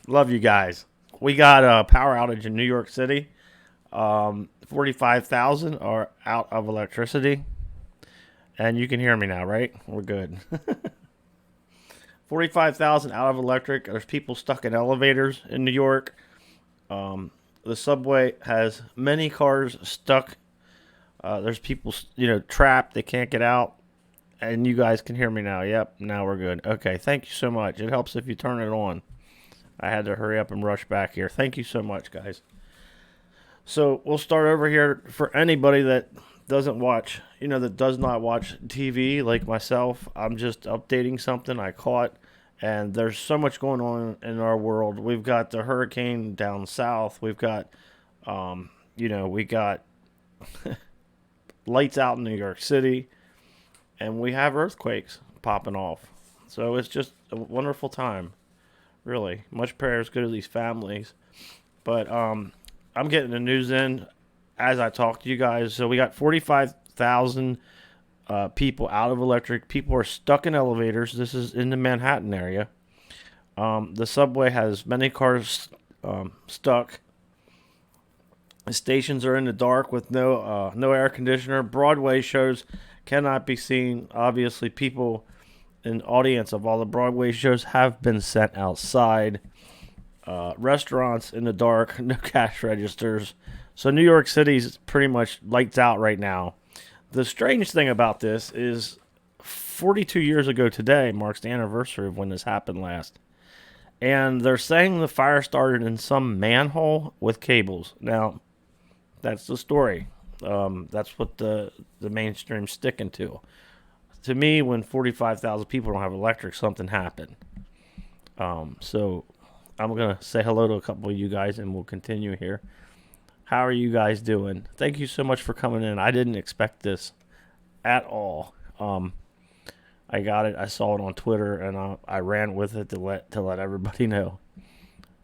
Love you guys. We got a power outage in New York City. 45,000 are out of electricity. And you can hear me now, right? We're good. 45,000 out of electric. There's people stuck in elevators in New York. The subway has many cars stuck. There's people, trapped. They can't get out. And you guys can hear me now. Yep, now we're good. Okay, thank you so much. It helps if you turn it on. I had to hurry up and rush back here. Thank you so much, guys. So we'll start over here for anybody that doesn't watch, that does not watch TV like myself. I'm just updating something I caught, and there's so much going on in our world. We've got the hurricane down south. We've got, we got lights out in New York City, and we have earthquakes popping off. So it's just a wonderful time, really. Much prayers go to these families. But I'm getting the news in as I talk to you guys. So we got 45,000 people out of electric. People are stuck in elevators. This is in the Manhattan area. The subway has many cars stuck. The stations are in the dark with no air conditioner. Broadway shows cannot be seen. Obviously, people in the audience of all the Broadway shows have been sent outside. Restaurants in the dark, no cash registers. So New York City's pretty much lights out right now. The strange thing about this is 42 years ago today marks the anniversary of when this happened last. And they're saying the fire started in some manhole with cables. Now, that's the story. That's what the mainstream's sticking to. To me, when 45,000 people don't have electric, something happened. So I'm going to say hello to a couple of you guys, and we'll continue here. How are you guys doing? Thank you so much for coming in. I didn't expect this at all. I got it. I saw it on Twitter, and I ran with it to let everybody know.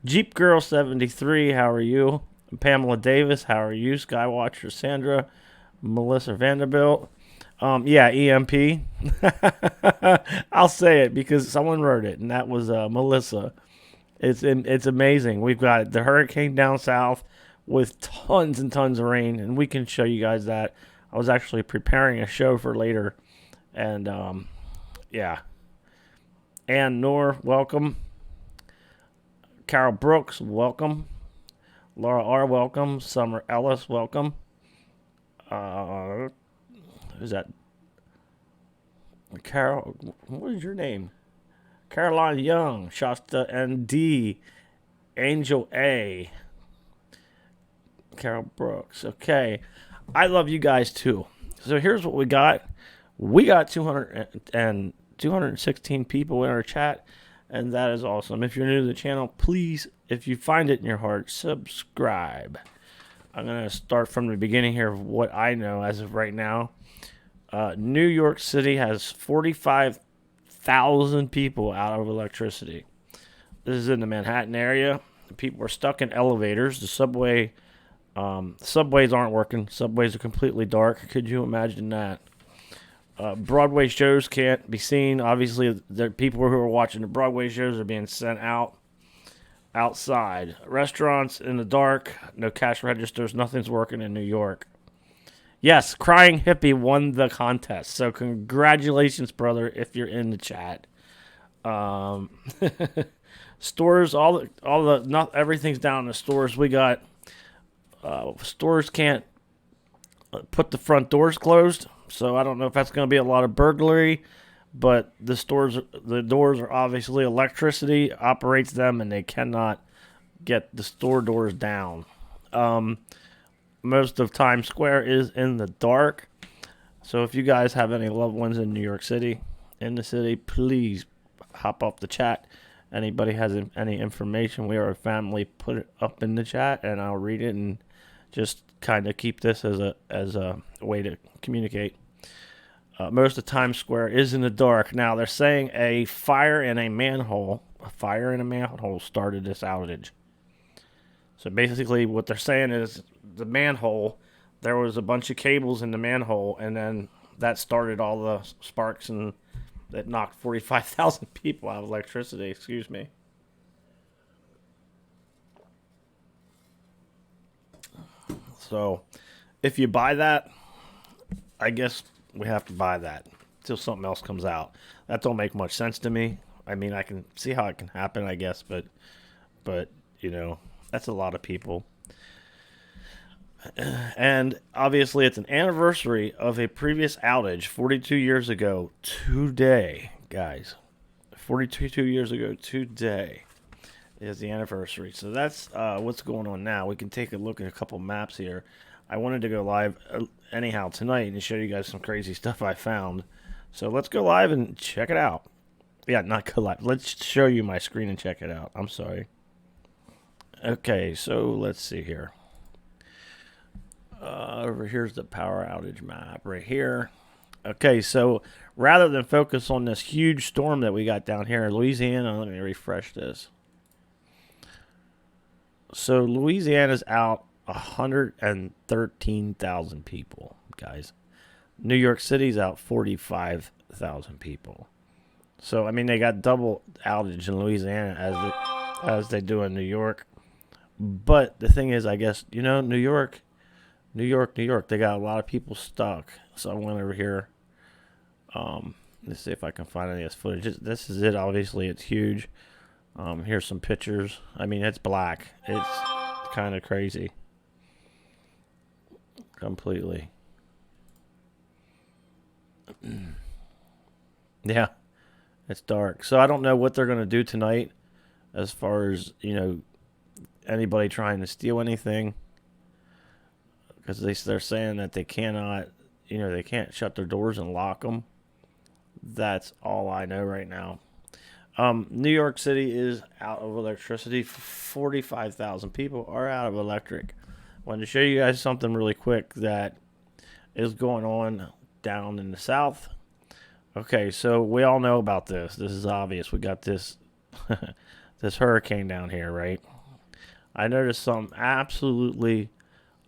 Jeep Girl 73, how are you? Pamela Davis, how are you? Skywatcher Sandra, Melissa Vanderbilt. Yeah, EMP. I'll say it because someone wrote it, and that was Melissa. It's amazing. We've got the hurricane down south with tons and tons of rain, and we can show you guys that. I was actually preparing a show for later, and yeah. Ann Noor, welcome. Carol Brooks, welcome. Laura R, welcome. Summer Ellis, welcome. Who's that? Carol, what is your name? Caroline Young, Shasta ND, Angel A, Carol Brooks. Okay. I love you guys too. So here's what we got. We got 216 people in our chat, and that is awesome. If you're new to the channel, please, if you find it in your heart, subscribe. I'm going to start from the beginning here of what I know as of right now. New York City has 45,000 people out of electricity. This is in the Manhattan area. People are stuck in elevators. The subways aren't working. Subways are completely dark. Could you imagine that? Broadway shows can't be seen. Obviously, the people who are watching the Broadway shows are being sent outside. Restaurants in the dark. No cash registers. Nothing's working in New York. Yes, Crying Hippie won the contest. So congratulations, brother, if you're in the chat. Stores, not everything's down in the stores. We got stores can't put the front doors closed, so I don't know if that's going to be a lot of burglary. But the doors are obviously electricity operates them, and they cannot get the store doors down. Most of Times Square is in the dark. So if you guys have any loved ones in New York City, in the city, please hop up the chat. Anybody has any information, we are a family, put it up in the chat, and I'll read it and just kind of keep this as a way to communicate. Most of Times Square is in the dark. Now, they're saying a fire in a manhole started this outage. So basically what they're saying is the manhole, there was a bunch of cables in the manhole, and then that started all the sparks, and that knocked 45,000 people out of electricity. Excuse me. So if you buy that, I guess we have to buy that until something else comes out. That don't make much sense to me. I mean, I can see how it can happen, I guess, but you know, that's a lot of people. And obviously, it's an anniversary of a previous outage 42 years ago today, guys. 42 years ago today is the anniversary. So that's what's going on now. We can take a look at a couple maps here. I wanted to go live anyhow tonight and show you guys some crazy stuff I found. So let's go live and check it out. Yeah, not go live. Let's show you my screen and check it out. I'm sorry. Okay, so let's see here. Over here's the power outage map right here. Okay, so rather than focus on this huge storm that we got down here in Louisiana, let me refresh this. So Louisiana's out 113,000 people, guys. New York City's out 45,000 people. So I mean, they got double outage in Louisiana as they do in New York. But the thing is, I guess, you know, New York, they got a lot of people stuck. So I went over here. Let's see if I can find any of this footage. This is it. Obviously, it's huge. Here's some pictures. I mean, it's black. It's kind of crazy. Completely. Yeah, it's dark. So I don't know what they're going to do tonight as far as, you know, anybody trying to steal anything. Because they're saying that they cannot, you know, they can't shut their doors and lock them. That's all I know right now. New York City is out of electricity. 45,000 people are out of electric. I wanted to show you guys something really quick that is going on down in the south. Okay, so we all know about this. This is obvious. We got this this hurricane down here, right? I noticed something absolutely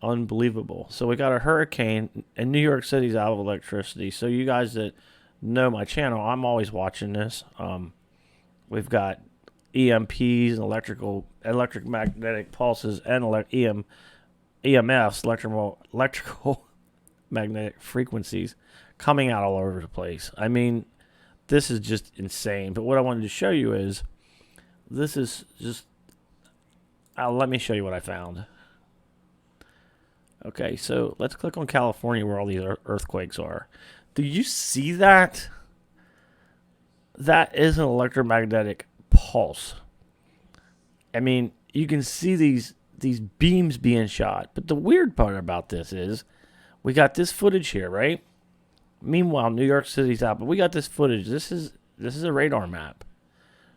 unbelievable. So we got a hurricane, and New York City's out of electricity. So you guys that know my channel, I'm always watching this. We've got EMPs and electromagnetic pulses and EMFs, electrical magnetic frequencies coming out all over the place. I mean, this is just insane. But what I wanted to show you is this is just. Let me show you what I found. Okay, so let's click on California where all these earthquakes are. Do you see that? That is an electromagnetic pulse. I mean, you can see these beams being shot. But the weird part about this is we got this footage here, right? Meanwhile, New York City's out, but we got this footage. This is a radar map.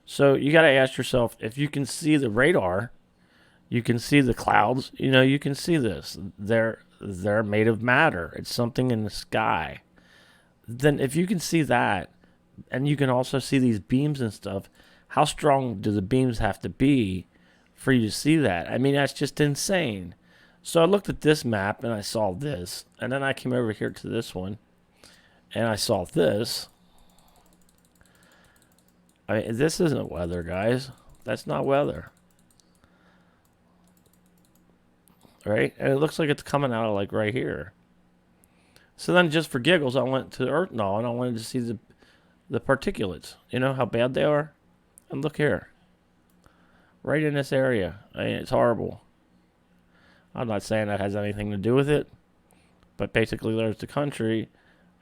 So you got to ask yourself, if you can see the radar, you can see the clouds, you know, you can see this. They're made of matter. It's something in the sky. Then if you can see that, and you can also see these beams and stuff, how strong do the beams have to be for you to see that? I mean, that's just insane. So I looked at this map, and I saw this. And then I came over here to this one, and I saw this. I mean, this isn't weather, guys. That's not weather. Right? And it looks like it's coming out of like right here. So then just for giggles, I went to Earthnall and I wanted to see the particulates. You know how bad they are? And look here. Right in this area. I mean, it's horrible. I'm not saying that has anything to do with it. But basically there's the country.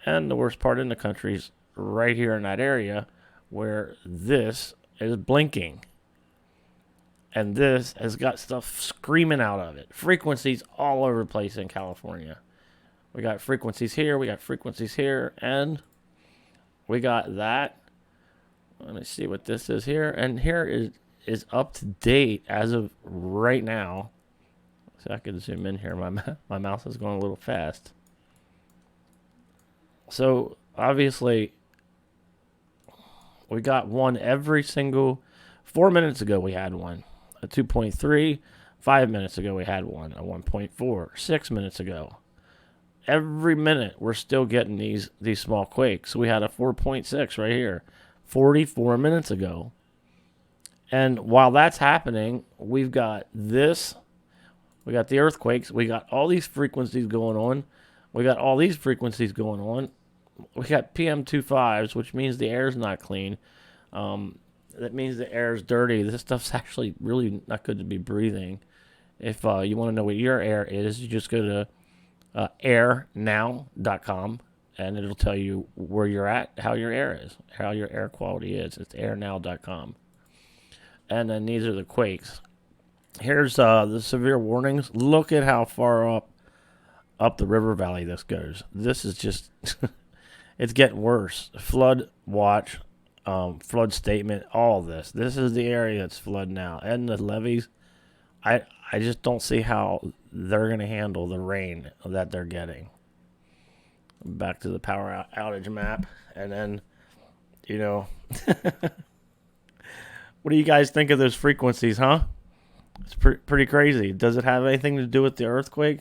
And the worst part in the country is right here in that area where this is blinking. And this has got stuff screaming out of it. Frequencies all over the place in California. We got frequencies here. We got frequencies here. And we got that. Let me see what this is here. And here is up to date as of right now. So I can zoom in here. My mouse is going a little fast. So obviously we got one every single 4 minutes ago. We had one. A 2.3, 5 minutes ago we had one, a 1.4, 6 minutes ago. Every minute we're still getting these small quakes. We had a 4.6 right here, 44 minutes ago. And while that's happening, we've got this We got the earthquakes. We got all these frequencies going on. We got all these frequencies going on. We got PM2.5s, which means the air's not clean. That means the air is dirty. This stuff's actually really not good to be breathing. If you want to know what your air is, you just go to airnow.com, and it'll tell you where you're at, how your air is, how your air quality is. It's airnow.com. And then these are the quakes. Here's the severe warnings. Look at how far up the river valley this goes. This is just, it's getting worse. Flood watch, flood statement, all of this. This is the area that's flooding now. And the levees, I just don't see how they're going to handle the rain that they're getting. Back to the power outage map. And then, what do you guys think of those frequencies, huh? It's pretty crazy. Does it have anything to do with the earthquake?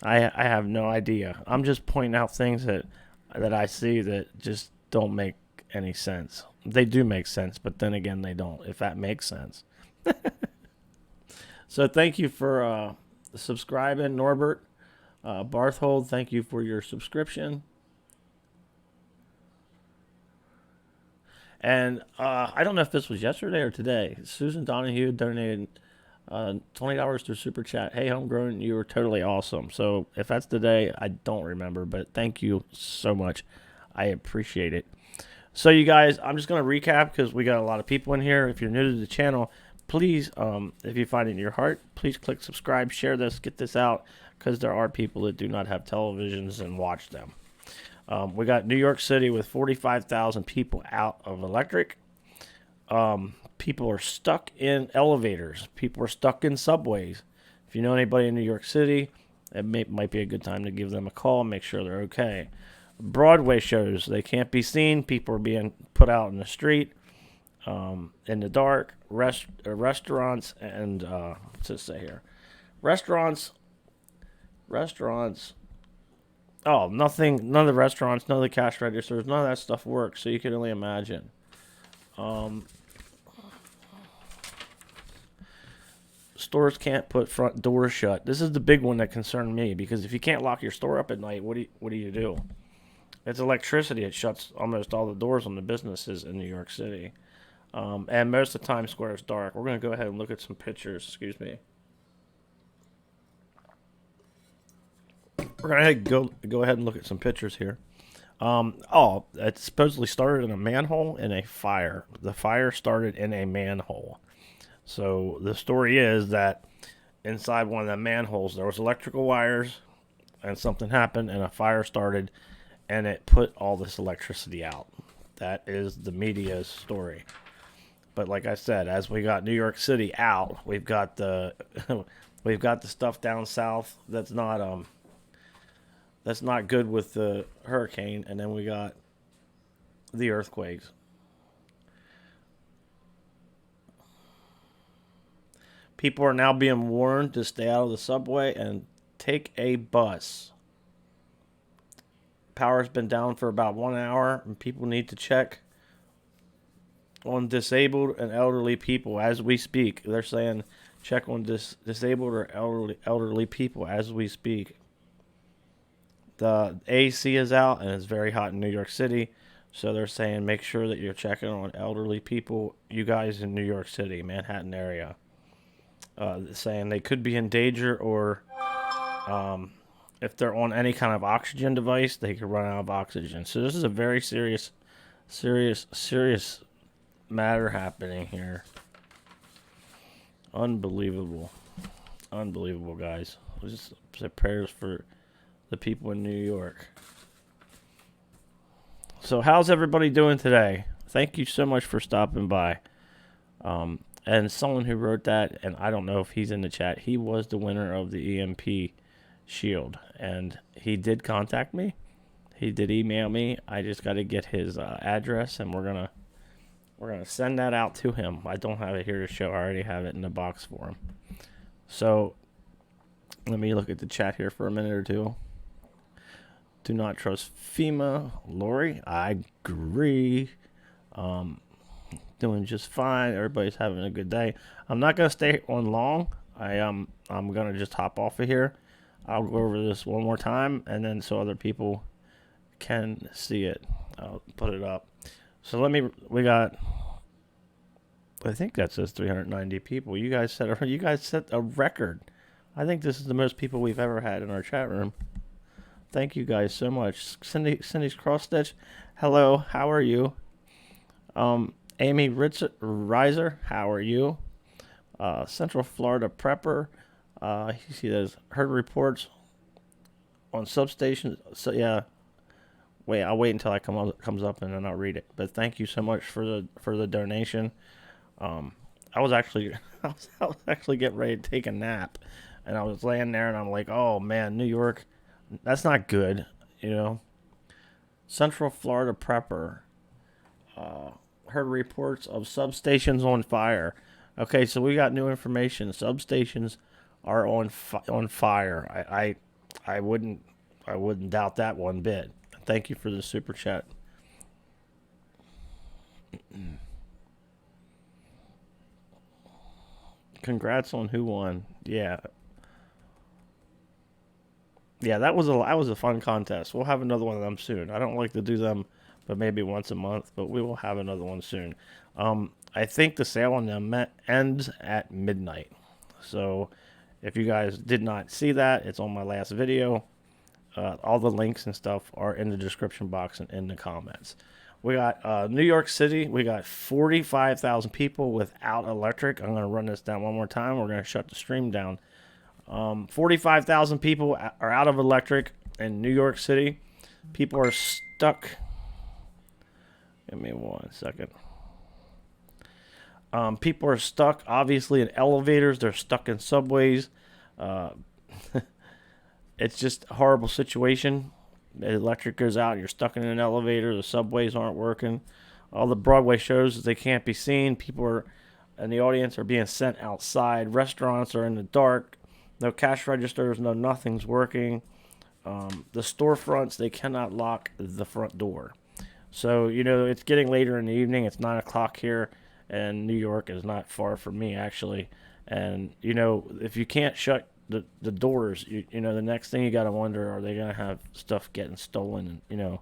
I have no idea. I'm just pointing out things that I see that just don't make any sense. They do make sense, but then again, they don't, if that makes sense. So thank you for subscribing, Norbert. Barthold, thank you for your subscription. And I don't know if this was yesterday or today. Susan Donahue donated $20 through Super Chat. Hey, Homegrown, you were totally awesome. So if that's today, I don't remember, but thank you so much. I appreciate it. So you guys, I'm just going to recap because we got a lot of people in here. If you're new to the channel, please, if you find it in your heart, please click subscribe, share this, get this out, because there are people that do not have televisions and watch them. We got New York City with 45,000 people out of electric. People are stuck in elevators. People are stuck in subways. If you know anybody in New York City, it might be a good time to give them a call, make sure they're okay. Broadway shows, they can't be seen. People are being put out in the street, in the dark. Restaurants and, what's it say here? Restaurants. Oh, nothing. None of the restaurants, none of the cash registers, none of that stuff works. So you can only imagine. Stores can't put front doors shut. This is the big one that concerned me, because if you can't lock your store up at night, what do you do? It's electricity. It shuts almost all the doors on the businesses in New York City. And most of Times Square is dark. We're going to go ahead and look at some pictures. Excuse me. We're going to go ahead and look at some pictures here. It supposedly started in a manhole in a fire. The fire started in a manhole. So the story is that inside one of the manholes there was electrical wires, and something happened, and a fire started, and it put all this electricity out. That is the media's story. But like I said, as we got New York City out, we've got the stuff down south that's not good with the hurricane, and then we got the earthquakes. People are now being warned to stay out of the subway and take a bus. Power's been down for about 1 hour, and people need to check on disabled and elderly people as we speak. They're saying check on disabled or elderly people as we speak. The AC is out, and it's very hot in New York City, so they're saying make sure that you're checking on elderly people, you guys in New York City, Manhattan area. Saying they could be in danger, or if they're on any kind of oxygen device, they could run out of oxygen. So this is a very serious matter happening here. Unbelievable, guys. Just say prayers for the people in New York. So how's everybody doing today? Thank you so much for stopping by. And someone who wrote that, and I don't know if he's in the chat, he was the winner of the EMP Shield, and he did contact me. He did email me. I just got to get his address, and we're gonna send that out to him. I don't have it here to show. I already have it in the box for him. So let me look at the chat here for a minute or two. Do not trust FEMA. Lori, I agree. Doing just fine. Everybody's having a good day. I'm not going to stay on long. I'm gonna just hop off of here. I'll go over this one more time, and then so other people can see it. I'll put it up. So we got, I think that says 390 people. You guys set a record. I think this is the most people we've ever had in our chat room. Thank you guys so much. Cindy's cross stitch. Hello, how are you? Amy Riser, how are you? Central Florida Prepper. You see those heard reports on substations. So yeah, I'll wait until comes up and then I'll read it. But thank you so much for the donation. I was actually I was actually getting ready to take a nap, and I was laying there and I'm like, oh man, New York, that's not good, you know. Central Florida Prepper. Heard reports of substations on fire. Okay, so we got new information. Substations are on fire. I wouldn't doubt that one bit. Thank you for the super chat. Congrats on who won. Yeah. Yeah, that was a fun contest. We'll have another one of them soon. I don't like to do them, but maybe once a month. But we will have another one soon. I think the sale on them ends at midnight. So if you guys did not see that, it's on my last video. All the links and stuff are in the description box and in the comments. We got New York City. We got 45,000 people without electric. I'm going to run this down one more time. We're going to shut the stream down. 45,000 people are out of electric in New York City. People are stuck. Give me 1 second. People are stuck, obviously, in elevators. They're stuck in subways. It's just a horrible situation. The electric goes out, you're stuck in an elevator. The subways aren't working. All the Broadway shows, they can't be seen. People in the audience are being sent outside. Restaurants are in the dark. No cash registers, no nothing's working. The storefronts, they cannot lock the front door. So, it's getting later in the evening. It's 9 o'clock here, and New York is not far from me, actually. And, if you can't shut the doors, the next thing you got to wonder, are they going to have stuff getting stolen and,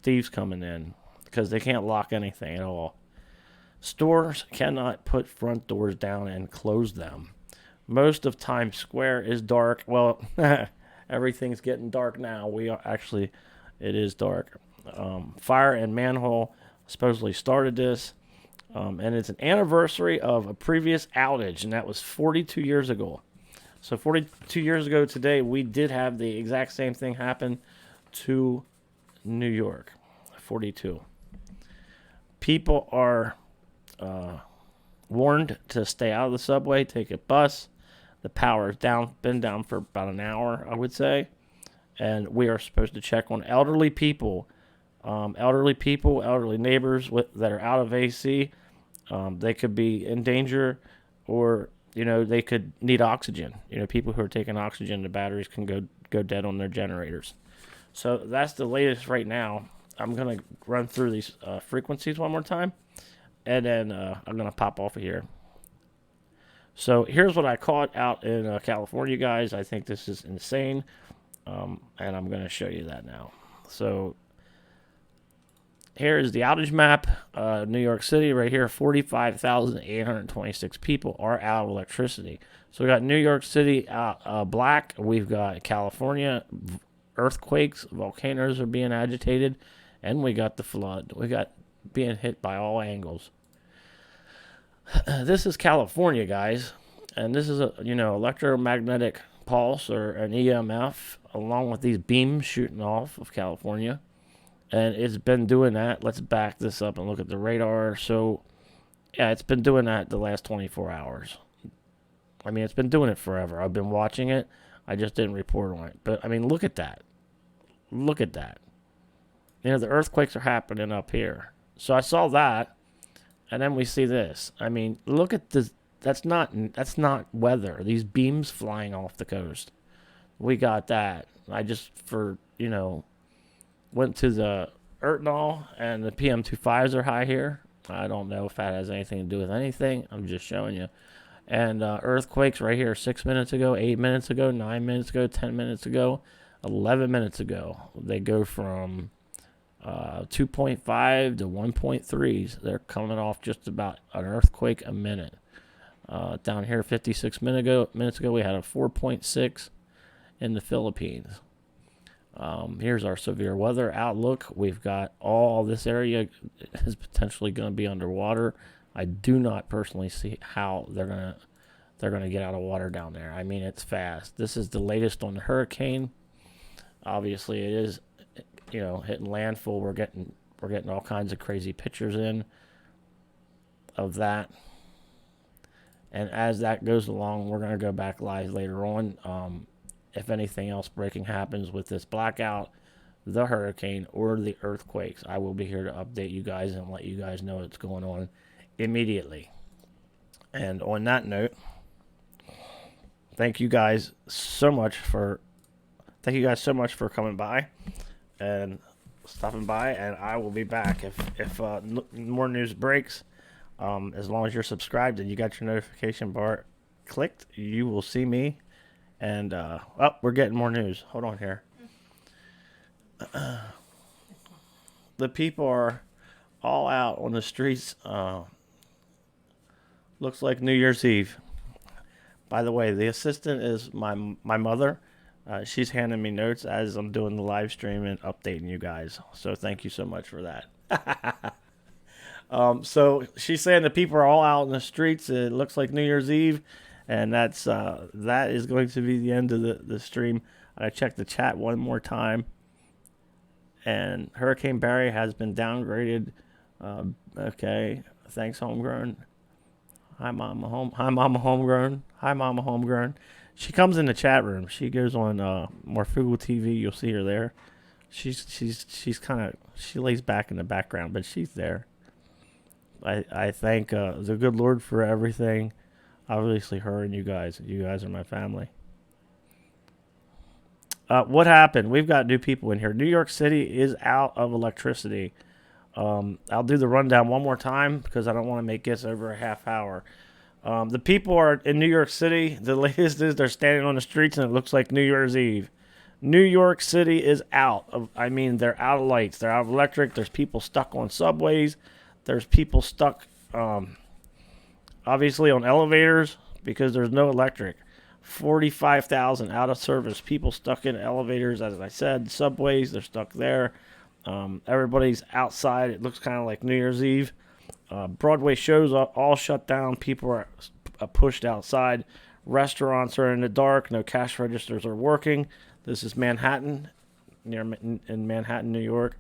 thieves coming in, because they can't lock anything at all. Stores cannot put front doors down and close them. Most of Times Square is dark. Well, everything's getting dark now. It is dark. Fire and manhole supposedly started this, and it's an anniversary of a previous outage, and that was 42 years ago. So 42 years ago today, we did have the exact same thing happen to New York. 42. People are warned to stay out of the subway, take a bus. The power is been down for about an hour, I would say. And we are supposed to check on elderly people, elderly neighbors that are out of AC. They could be in danger, or they could need oxygen. People who are taking oxygen, the batteries can go dead on their generators. So that's the latest right now. I'm going to run through these frequencies one more time, and then I'm going to pop off of here. So here's what I caught out in California, guys. I think this is insane, and I'm going to show you that now. So here is the outage map. New York City right here, 45,826 people are out of electricity. So we got New York City black. We've got California, earthquakes, volcanoes are being agitated, and we got the flood. We got being hit by all angles. This is California, guys, and this is a electromagnetic pulse, or an EMF, along with these beams shooting off of California. And it's been doing that. Let's back this up and look at the radar. So, yeah, it's been doing that the last 24 hours. I mean, it's been doing it forever. I've been watching it. I just didn't report on it. But, I mean, look at that. Look at that. The earthquakes are happening up here. So I saw that, and then we see this. I mean, look at this. That's not weather. These beams flying off the coast. We got that. I just, went to the Ertnall, and the PM2.5s are high here. I don't know if that has anything to do with anything. I'm just showing you. And earthquakes right here 6 minutes ago, 8 minutes ago, 9 minutes ago, 10 minutes ago, 11 minutes ago. They go from 2.5 to 1.3s. They're coming off just about an earthquake a minute. Down here 56 minutes ago, we had a 4.6 in the Philippines. Here's our severe weather outlook. We've got all this area is potentially going to be underwater. I do not personally see how they're gonna get out of water down there. I mean, it's fast. This is the latest on the hurricane. Obviously, it is, hitting landfall. We're getting all kinds of crazy pictures in of that. And as that goes along, we're gonna go back live later on. If anything else breaking happens with this blackout, the hurricane, or the earthquakes, I will be here to update you guys and let you guys know what's going on immediately. And on that note, thank you guys so much for coming by and stopping by, and I will be back if more news breaks. As long as you're subscribed and you got your notification bar clicked, you will see me. And we're getting more news. Hold on here. The people are all out on the streets. Looks like New Year's Eve. By the way, the assistant is my mother. She's handing me notes as I'm doing the live stream and updating you guys. So thank you so much for that. So she's saying the people are all out in the streets. It looks like New Year's Eve, and that is going to be the end of the stream. I checked the chat one more time, and Hurricane Barry has been downgraded. Okay, thanks, Homegrown. Hi, Mama Homegrown. Hi, Mama Homegrown. She comes in the chat room. She goes on More Frugal TV. You'll see her there. She's kind of, she lays back in the background, but she's there. I thank the good Lord for everything. Obviously, her and you guys. You guys are my family. What happened? We've got new people in here. New York City is out of electricity. I'll do the rundown one more time because I don't want to make this over a half hour. The people are in New York City. The latest is they're standing on the streets and it looks like New Year's Eve. New York City is out. They're out of lights. They're out of electric. There's people stuck on subways. There's people stuck, obviously, on elevators because there's no electric. 45,000 out of service. People stuck in elevators, as I said, subways. They're stuck there. Everybody's outside. It looks kind of like New Year's Eve. Broadway shows are all shut down. People are pushed outside. Restaurants are in the dark. No cash registers are working. This is Manhattan, in Manhattan, New York.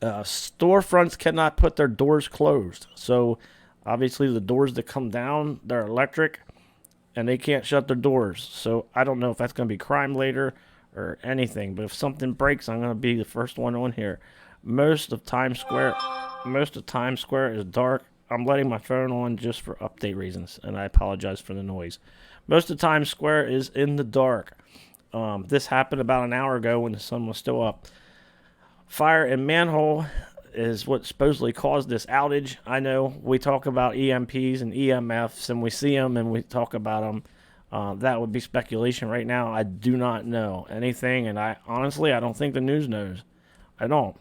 Storefronts cannot put their doors closed. So, obviously, the doors that come down, they're electric, and they can't shut their doors. So, I don't know if that's going to be crime later or anything. But if something breaks, I'm going to be the first one on here. Most of Times Square is dark. I'm letting my phone on just for update reasons, and I apologize for the noise. Most of Times Square is in the dark. This happened about an hour ago when the sun was still up. Fire in manhole is what supposedly caused this outage. I know we talk about EMPs and EMFs, and we see them and we talk about them. That would be speculation right now. I do not know anything, and I don't think the news knows. I don't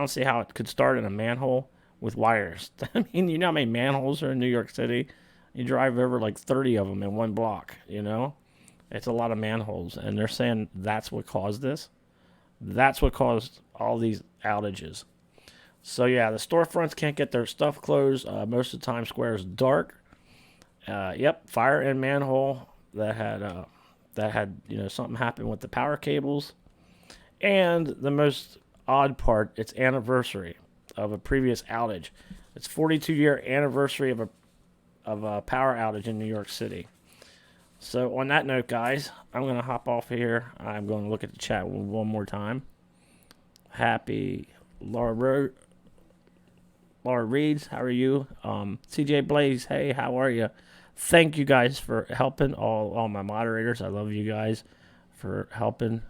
see how it could start in a manhole with wires. I mean, you know how many manholes are in New York City? You drive over like 30 of them in one block, It's a lot of manholes, and they're saying that's what caused this. That's what caused all these outages. So, yeah, the storefronts can't get their stuff closed. Most of Times Square is dark. Fire in manhole that had something happen with the power cables. And the most odd part, it's anniversary of a previous outage. It's 42-year anniversary of a power outage in New York City. So on that note, guys, I'm going to hop off here. I'm going to look at the chat one more time. Happy Laura Reeds, how are you? CJ Blaze, hey, how are you? Thank you guys for helping, all my moderators. I love you guys for helping.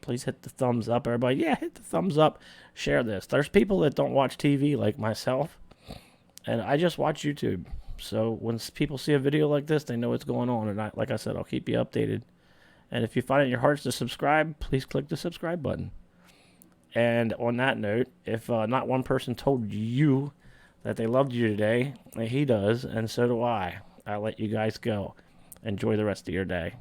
Please hit the thumbs up, everybody. Yeah, hit the thumbs up. Share this. There's people that don't watch TV like myself, and I just watch YouTube. So when people see a video like this, they know what's going on. And like I said, I'll keep you updated. And if you find it in your hearts to subscribe, please click the subscribe button. And on that note, if not one person told you that they loved you today, he does, and so do I. I'll let you guys go. Enjoy the rest of your day.